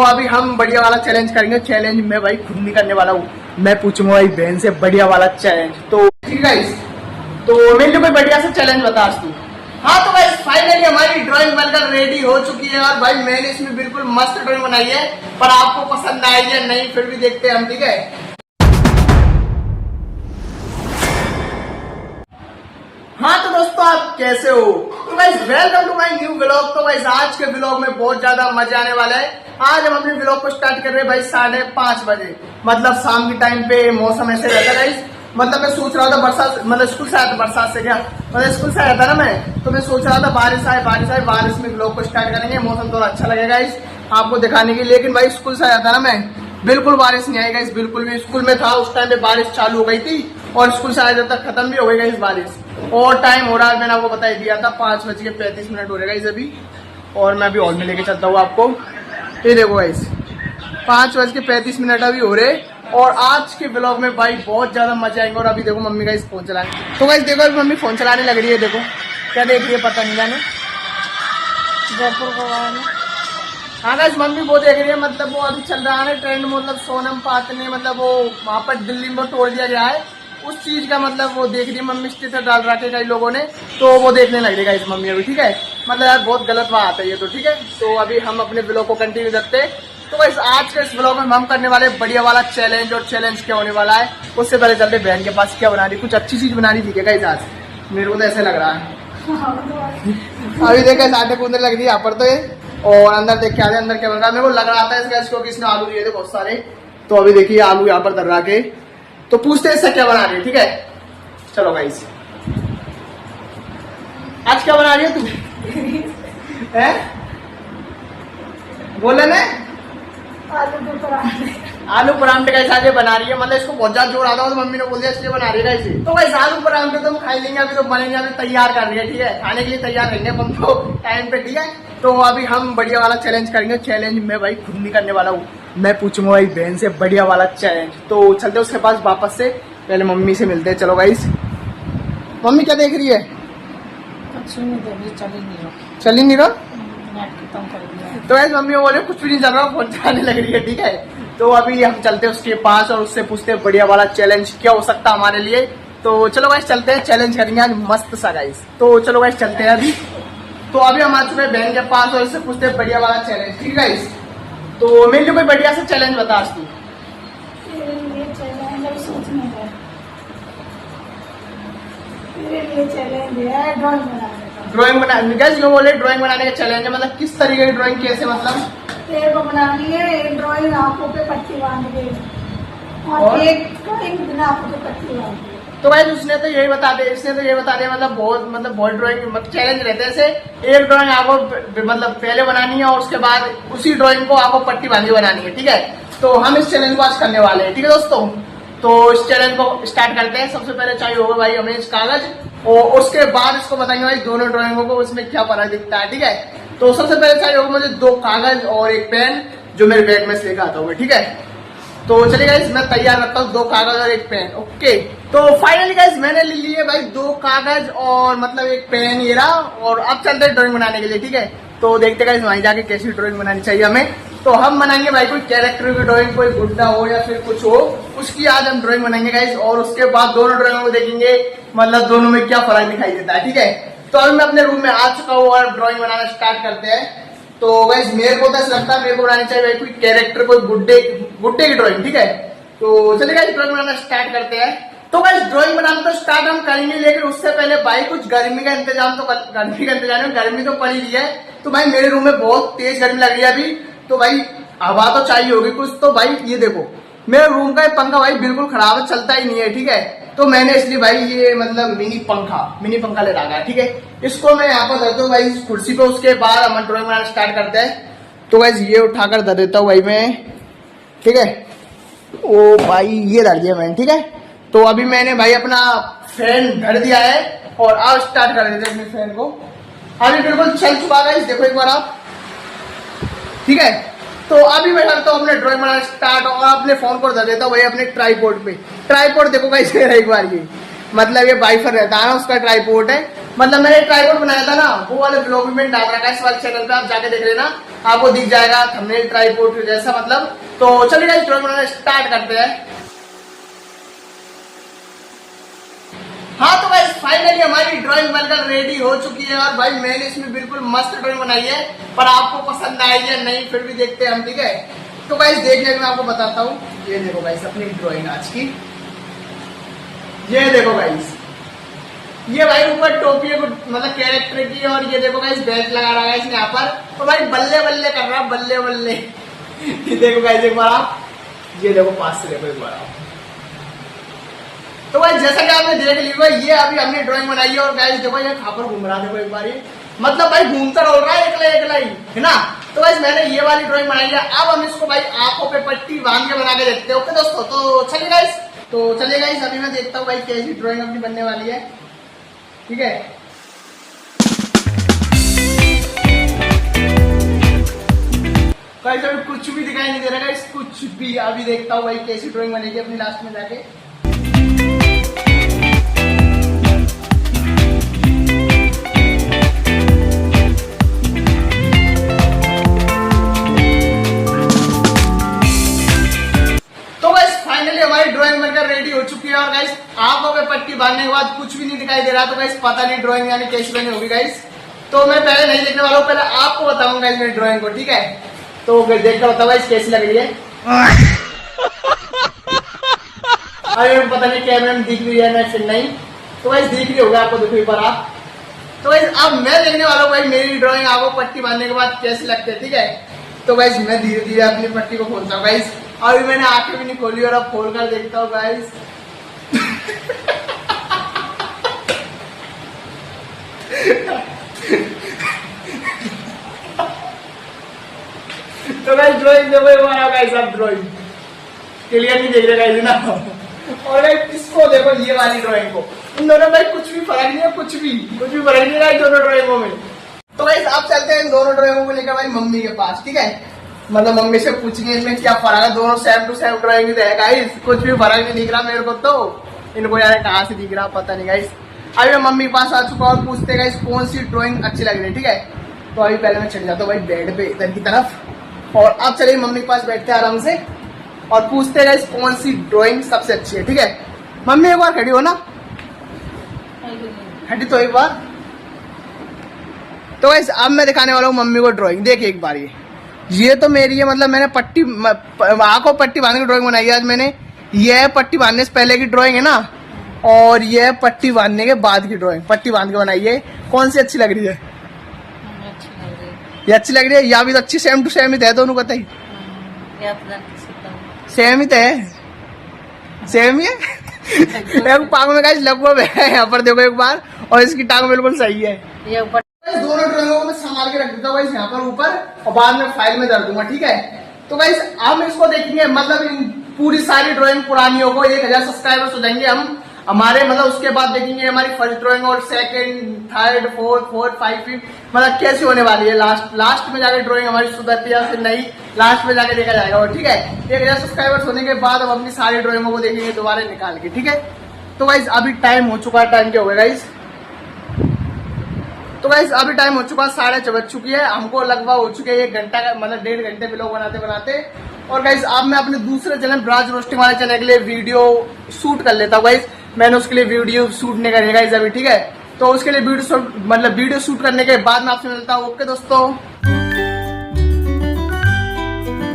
अभी हम बढ़िया वाला चैलेंज करेंगे। चैलेंज मैं भाई खुद नहीं करने वाला हूँ, मैं पूछूंगा भाई बहन से बढ़िया वाला चैलेंज। तो ठीक है, तो मेरे लिए कोई बढ़िया सा चैलेंज बता आज तू। हाँ तो भाई फाइनली हमारी ड्राइंग बनकर रेडी हो चुकी है और भाई मैंने इसमें बिल्कुल मस्त ड्राइंग बनाई है, पर आपको पसंद आई या नहीं फिर भी देखते हैं हम। ठीक है, हाँ तो दोस्तों आप कैसे हो? तो guys welcome to my new vlog. तो गाइस आज के व्लॉग में बहुत ज्यादा मजा आने वाला है। आज हम अपने व्लॉग को स्टार्ट कर रहे हैं भाई 5:30 बजे, मतलब शाम के टाइम पे। मौसम ऐसे रहता है गाइस, मतलब मैं सोच रहा था बरसात, मतलब स्कूल से आया था, बरसात से क्या मतलब स्कूल से आया था ना मैं, तो मैं सोच रहा था बारिश आए बारिश में व्लॉग को स्टार्ट करेंगे, मौसम थोड़ा अच्छा लगेगा गाइस आपको दिखाने के लिए। लेकिन भाई स्कूल से आया था ना मैं, बिल्कुल बारिश नहीं आएगा इस, बिल्कुल भी। स्कूल में था उस टाइम पे बारिश चालू हो गई थी और स्कूल से आया जब तक खत्म भी हो गई इस बारिश। और टाइम हो रहा है, मैंने आपको बता ही दिया था 5:35 हो रहेगा इस अभी। और मैं अभी हॉल में लेके चलता हूँ आपको। ये देखो गाइस 5:35 अभी हो रहे। और आज के ब्लॉग में भाई बहुत ज्यादा मजा आएंगे। और अभी देखो मम्मी गाइस फोन चलाने, तो गाइस देखो अभी मम्मी फोन चलाने लग रही है। देखो क्या देख रही है पता नहीं जाने, जयपुर को। हाँ गाइस मम्मी वो देख रही है, मतलब वो अभी चल रहा है ना ट्रेंड, मतलब सोनम पात ने मतलब वो वहां पर दिल्ली में तोड़ दिया गया है उस चीज का, मतलब वो देख रही है मम्मी, स्टेटस डाल रखे कई लोगों ने, तो वो देखने लग रही है इस मम्मी अभी। ठीक है, मतलब यार बहुत गलत बात है ये तो। ठीक है, तो अभी हम अपने ब्लॉग को कंटिन्यू करते हैं। तो गाइस आज के इस ब्लॉग में हम करने वाले बढ़िया वाला चैलेंज। और चैलेंज क्या होने वाला है उससे पहले चलते बहन के पास, क्या बना रही, कुछ अच्छी चीज बना रही थी क्या गाइस आज? मेरे को तो ऐसा लग रहा है। अभी देखा साढ़े कूदने लग रही है यहाँ पर तो ये। और अंदर देख के आ रहे, अंदर क्या बन रहा है, मेरे को लग रहा था इस गैस को कि इसने आलू दिए थे बहुत सारे। तो अभी देखिए आलू यहाँ पर दर्रा के, तो पूछते हैं इससे क्या बना रही है। ठीक है चलो गाइस, आज क्या बना रही है तू? है बोले ना, आलू परांठे का हिसाब से बना रही है, मतलब इसको बहुत ज्यादा जोर आता है तो मम्मी ने बोल दिया इसलिए बना रही है इसे। तो भाई आलू परांठे तो हम खा लेंगे, अभी तो बनेंगे, अभी तैयार कर रही है। ठीक है, खाने के लिए तैयार रहेंगे हम तो टाइम पे। ठीक है, तो अभी हम बढ़िया वाला चैलेंज करेंगे। चैलेंज मैं भाई खुद नहीं करने वाला हूँ, मैं पूछूंगा भाई बहन से बढ़िया वाला चैलेंज। तो चलते उसके पास वापस से, पहले मम्मी से मिलते हैं। चलो गाइस, मम्मी क्या देख रही है? चल ही नहीं रहा। तो ऐसे मम्मी बोले कुछ भी नहीं चल रहा, फोन चलाने लग रही है। ठीक है, तो अभी हम चलते हैं उसके पास और उससे पूछते हैं बढ़िया वाला चैलेंज क्या हो सकता है हमारे लिए। तो चलो गाइस चलते हैं, चैलेंज करेंगे आज मस्त सा गाइस। तो चलो गाइस चलते हैं अभी। तो अभी हम आ चुके हैं बहन के पास और उससे पूछते हैं बढ़िया वाला चैलेंज। ठीक है गाइस, तो मेरे लिए कोई बढ़िया सा चैलेंज बता आज तू। ड्राइंग बना, गाइस जो बोले ड्राइंग बनाने का चैलेंज है, मतलब किस तरीके की ड्राइंग, कैसे मतलब? पेड़ को बनानी है, एक ड्राइंग आंखों पे पट्टी बांध के, और एक ड्राइंग बिना आंखों पे पट्टी बांध के। तो भाई उसने तो यही बता दिया, इसने तो यही बता दिया, मतलब बहुत ड्राइंग चैलेंज रहते हैं ऐसे। एक ड्राइंग आपको मतलब पहले बनानी है और उसके बाद उसी ड्राइंग को आपको पट्टी बांधी बनानी है। ठीक है, तो हम इस चैलेंज को आज करने वाले हैं। ठीक है दोस्तों, तो इस चैलेंज को स्टार्ट करते हैं। सबसे पहले चाहिए होगा भाई हमें इस कागज, और उसके बाद इसको बताएंगे भाई दोनों ड्राइंगों को उसमें क्या फर्क दिखता है। ठीक है, तो सबसे पहले चाहिए होगा मुझे 2 कागज और एक पेन, जो मेरे बैग में से लेकर आता हूँ। ठीक है, तो चलिए गाइस मैं तैयार रखता हूँ 2 कागज और एक पेन। ओके, तो फाइनली गाइस मैंने ले लिए भाई 2 कागज और मतलब एक पेन ये रहा। और अब चलते हैं ड्राइंग बनाने के लिए। ठीक है, तो देखते गाइस वहीं जाके कैसी ड्राइंग बनानी चाहिए हमें। तो हम बनाएंगे भाई कोई कैरेक्टर की ड्राइंग, कोई गुड्डा हो या फिर कुछ हो, उसकी आज हम ड्राइंग बनाएंगे गाइस। और उसके बाद दोनों ड्राइंगों को देखेंगे, मतलब दोनों में क्या फर्क दिखाई देता है। ठीक है, तो अभी मैं अपने रूम में आ चुका हूँ और ड्राइंग बनाना स्टार्ट करते हैं। तो गाइस मेरे को तो ऐसा लगता है मेरे को बनानी चाहिए भाई कोई कैरेक्टर, कोई गुड्डे की ड्राइंग। ठीक है, तो चलिए गाइस ड्राइंग बनाना स्टार्ट करते हैं। तो गाइस ड्राइंग बनाना तो स्टार्ट हम करेंगे, लेकिन उससे पहले भाई कुछ गर्मी का इंतजाम गर्मी तो पड़ ही रही है। तो भाई मेरे रूम में बहुत तेज गर्मी लग रही है अभी, तो भाई हवा तो चाहिए होगी कुछ। तो भाई ये देखो मेरे रूम का पंखा भाई बिल्कुल खराब है, चलता ही नहीं है। ठीक है, तो मैंने इसलिए भाई ये मतलब मिनी पंखा ले रखा है। ठीक है, इसको मैं यहाँ पर धरता हूँ भाई कुर्सी पे, उसके बाद हम ड्राइंग बनाना स्टार्ट करते हैं। तो भाई ये उठाकर धर देता हूँ भाई मैं। ठीक है, ओ भाई ये धर दिया मैंने। ठीक है, तो अभी मैंने भाई अपना फैन धर दिया है और अब स्टार्ट कर देते हैं अपने फैन को। अभी बिल्कुल चल चुका है, देखो एक बार आप। ठीक है, तो अभी मैं करता हूँ अपने ड्राइंग बनाना स्टार्ट और अपने फोन को धर देता हूँ भाई अपने ट्राईपोर्ड पे। ट्राईपोर्ड देखो गाइस मेरा एक बार ये, मतलब ये वाइफर रहता है ना उसका ट्राईपोर्ड है। मतलब मैंने ट्राइपॉड बनाया था ना, वो वाले ब्लॉग भी मैंने डाल रखा है इस वाले चैनल पे, आप जाके देख लेना, आपको दिख जाएगा थंबनेल ट्राइपॉड जैसा मतलब। तो चलिए गाइस ड्राइंग बनाना स्टार्ट करते हैं। हाँ तो भाई फाइनली हमारी ड्राइंग बनकर रेडी हो चुकी है और भाई मैंने इसमें बिल्कुल मस्त ड्राइंग बनाई है, पर आपको पसंद आएगी या नहीं फिर भी देखते हैं हम, ठीक है। तो भाई देखिए मैं आपको बताता हूँ, ये देखो गाइस अपनी ड्राइंग आज की, ये देखो गाइस, ये भाई ऊपर टोपी है मतलब कैरेक्टर की, और ये देखो गाइस बैच लगा रहा है इसने यहाँ पर, तो भाई बल्ले बल्ले कर रहा है, बल्ले बल्ले। ये देखो गाइस एक बार आप, ये देखो पास से देखो एक बार आप। तो भाई जैसा कि आपने देख ली भाई, ये अभी हमने ड्राइंग बनाई है, और गाइस देखो ये कहाँ पर घूम रहा है, देखो एक बार ये, मतलब भाई घूमता रह रहा है एकला एकला ही, है ना। तो भाई मैंने ये वाली ड्राइंग बनाई है, अब हम इसको भाई आंखों पे पट्टी बांध के बना के देखते हैं। ओके दोस्तों, तो चलिए गाइस अभी मैं देखता हूँ भाई कैसी ड्राइंग अपनी बनने वाली है, ठीक है। गाइस अभी कुछ भी दिखाई नहीं दे रहा गाइस, कुछ भी। अभी देखता हूँ भाई कैसी ड्राइंग बनेगी अपनी लास्ट में जाके। हमारी ड्राइंग बनकर रेडी हो चुकी है, और गाइस आंखों पे पट्टी बांधने के बाद कुछ भी नहीं दिखाई दे रहा, तो गाइस पता नहीं ड्राइंग यानी कैसी बनी होगी गाइस। तो मैं पहले नहीं देखने वाला हूँ, पहले आपको बताऊंगा इस मेरी ड्राइंग को, ठीक है। तो देखकर बताओ गाइस कैसी लग रही है। अरे पता नहीं कैमरे में दिख रही है ना फिर नहीं, तो गाइस दिख रही होगा आपको, देखो एक बार आप। तो गाइस अब मैं देखने वाला हूँ भाई मेरी ड्राइंग आंखों पट्टी बांधने के बाद कैसी लगती है, ठीक है। तो गाइस मैं धीरे धीरे अपनी पट्टी को खोलता हूँ गाइस, अभी मैंने आंखें भी नहीं खोली और अब खोल कर देखता हूँ गाइस। तो गाइस ड्राइंग देखो एक बार गाइस, अब ड्राइंग क्लियर नहीं देख रहे गाइस ना। और गाइस इसको देखो, ये वाली ड्राइंग को, इन दोनों में कुछ भी फर्क नहीं है, कुछ भी फर्क नहीं है दोनों ड्राइंगों में। तो गाइस अब चलते हैं इन दोनों ड्राइंगों को लेकर भाई मम्मी के पास, ठीक है। मतलब मम्मी से पूछेंगे इनमें क्या फर्क है, दोनों सेम टू सेम ड्राइंग है गाइस, कुछ भी फर्क नहीं दिख रहा मेरे को, तो इनको यार कहाँ से दिख रहा पता नहीं गाइस। अभी मैं मम्मी के पास आ चुका और पूछते गाइस कौन सी ड्राइंग अच्छी लग रही है, ठीक है। तो अभी पहले मैं चढ़ जाता हूँ भाई बेड पे इधर की तरफ, और अब चलिए मम्मी के पास बैठते हैं आराम से और पूछते गाइस कौन सी ड्राइंग सबसे अच्छी है, ठीक है। मम्मी एक बार खड़ी हो ना, खड़ी तो एक बार। तो गाइस अब मैं दिखाने वाला हूँ मम्मी को ड्राइंग, देखिए एक बार ये तो मेरी है, मतलब मैंने पट्टी आंखों पट्टी बांधने की ड्राइंग बनाई है आज मैंने। ये पट्टी बांधने से पहले की ड्राइंग है ना, और ये पट्टी बांधने के बाद की ड्राइंग, पट्टी बांध के बनाई है। कौन सी अच्छी लग रही है? ये अच्छी लग रही है, या भी तो अच्छी सेम टू सेम ही थे दोनों, बताइए। सेम ही थे, सेम ही है। पांव में गाइस लगभग है, यहाँ पर देखो एक बार, और इसकी टांग बिल्कुल सही है। दोनों ड्राइंगों को मैं संभाल के रख देता हूँ यहाँ पर ऊपर, और बाद में फाइल में डाल दूंगा, ठीक है। तो गाइस हम इसको देखेंगे, मतलब इन पूरी सारी ड्राइंग पुरानियों को 1000 सब्सक्राइबर्स हो जाएंगे हम हमारे, मतलब उसके बाद देखेंगे हमारी फर्स्ट ड्राइंग और सेकंड, थर्ड, फोर्थ, 5, 5 मतलब कैसी होने वाली है। लास्ट में जाकर ड्राइंग हमारी सुधरती है फिर नहीं, लास्ट में जाके देखा जाएगा, और ठीक है। 1000 सब्सक्राइबर्स होने के बाद हम अपनी सारी ड्राइंगों को देखेंगे दोबारा निकाल के, ठीक है। तो गाइस अभी टाइम हो चुका है, टाइम क्या हो गया गाइस? तो गाइस अभी टाइम हो चुका है 6:30 बज चुकी है, हमको लगभग हो चुके हैं 1 घंटा का, मतलब 1.5 घंटे व्लॉग बनाते बनाते। और गाइस अब मैं अपने दूसरे चैनल ब्राज रोस्टिंग वाले चैनल के लिए वीडियो शूट कर लेता हूँ गाइस। मैंने उसके लिए वीडियो शूट नहीं करेगा गाइस अभी, ठीक है। तो उसके लिए वीडियो शूट करने के बाद मैं आपसे मिलता हूँ। ओके दोस्तों।